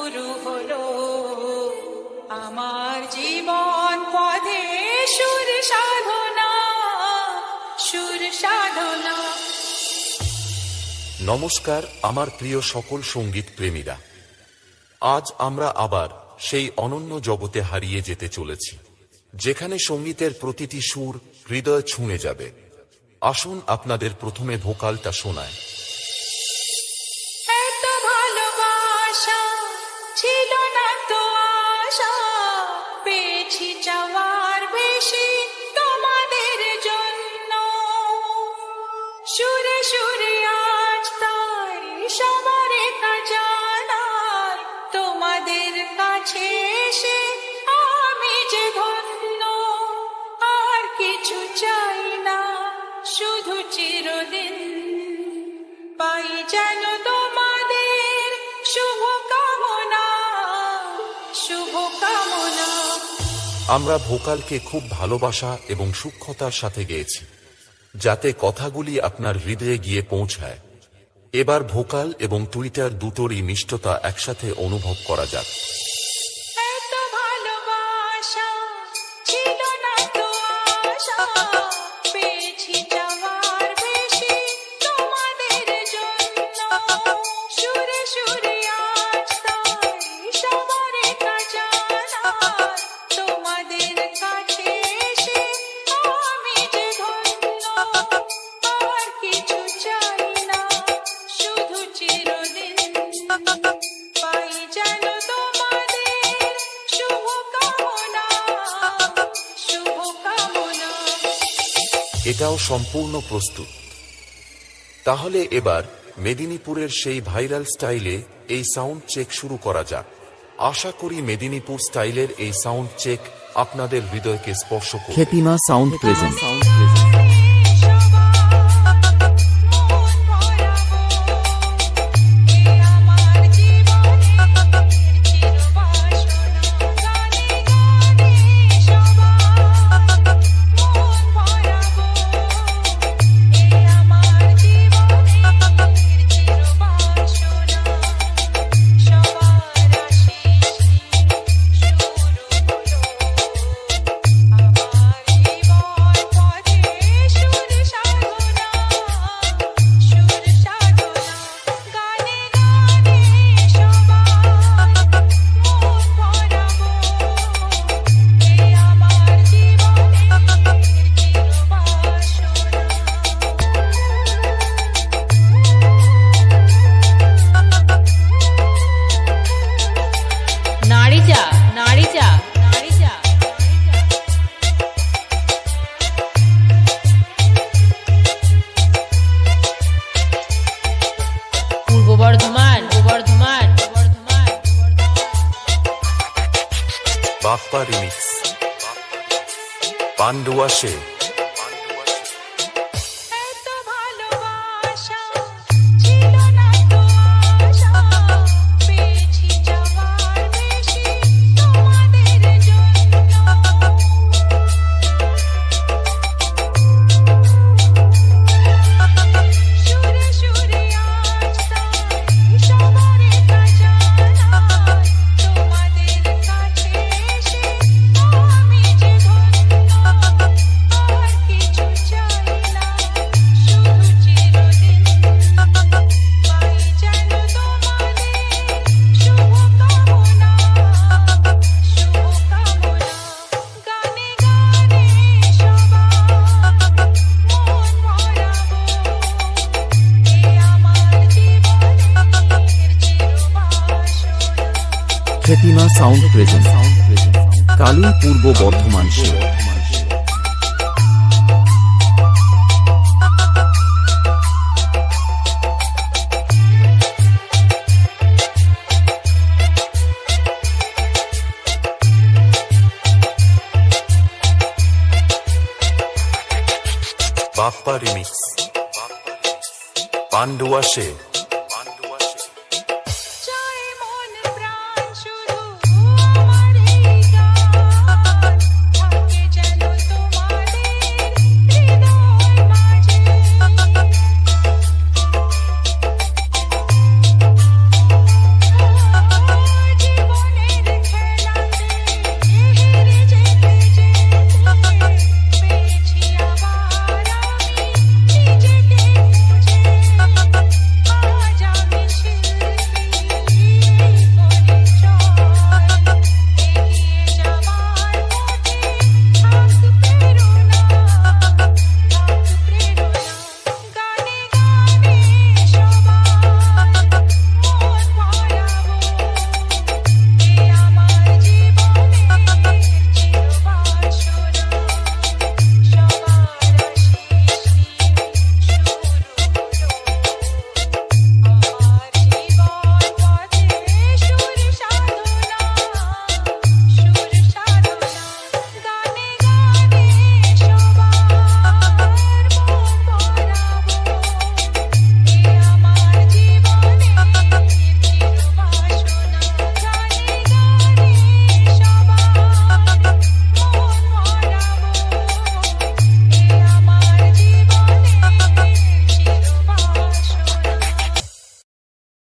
শুরু হলো আমার জীবন পথে সুর সাধনা, সুর সাধনা। নমস্কার আমার প্রিয় সকল সঙ্গীত প্রেমীরা, আজ আমরা আবার সেই অনন্য জগতে হারিয়ে যেতে চলেছি, যেখানে সঙ্গীতের প্রতিটি সুর হৃদয় ছুঁয়ে যাবে। আসুন আপনাদের প্রথমে ভোকালটা শোনায়। এত ভালোবাসা ছিল না তো আশা, পেয়েছি চাওয়ার বেশি তোমাদের জন্য। সুরে সুরে আজ তাই সবার জানার, তোমাদের কাছে এসে আমি যে ধন্য। আর কিছু চাই না, শুধু চিরদিন পাই যেন তোমাদের শুভ কামনা, শুভ কামনা। আমরা ভোকালকে খুব ভালোবাসা এবং সূক্ষ্মতার সাথে গেয়েছি, যাতে কথাগুলি আপনার হৃদয়ে গিয়ে পৌঁছায়। এবার ভোকাল এবং টুইটার দুটোরই মিষ্টতা একসাথে অনুভব করা যাক। এত ভালোবাসা ছিল না তো আশা, পেয়েছি চাওয়ার বেশি তোমাদের জন্য। সুরে সুরে আজ তাই সবার জানার, তোমাদের কাছে এসে আমি যে ধন্য। আর কিছু চাই না, শুধু চিরদিন পাই যেন তোমাদের শুভ কামনা, শুভ কামনা। এটাও সম্পূর্ণ প্রস্তুত। তাহলে এবার মেদিনীপুরের সেই ভাইরাল স্টাইলে এই সাউন্ড চেক শুরু করা যাক। আশা করি মেদিনীপুর স্টাইলের এই সাউন্ড চেক আপনাদের হৃদয়কে স্পর্শ করবে। খেতিমা sound present. Bappa remix, Pandua সে। এত ভালোবাসা ছিল না তো আশা, পেয়েছি চাওয়ার বেশি তোমাদের জন্য। সুরে সুরে আজ তাই সবার জানার, তোমাদের কাছে এসে আমি যে ধন্য। আর কিছু চাই না, শুধু চিরদিন পাই যেন তোমাদের শুভ কামনা, শুভ কামনা। গানে গানে সবার মন ভরাবো, এ আমার জীবনের চিরবাসনা। খেতিমা সাউন্ড প্রেজেন্ট, কালী পূর্ব বর্ধমান সে। বাপ্পা রিমিক্স, পান্ডুয়া সে।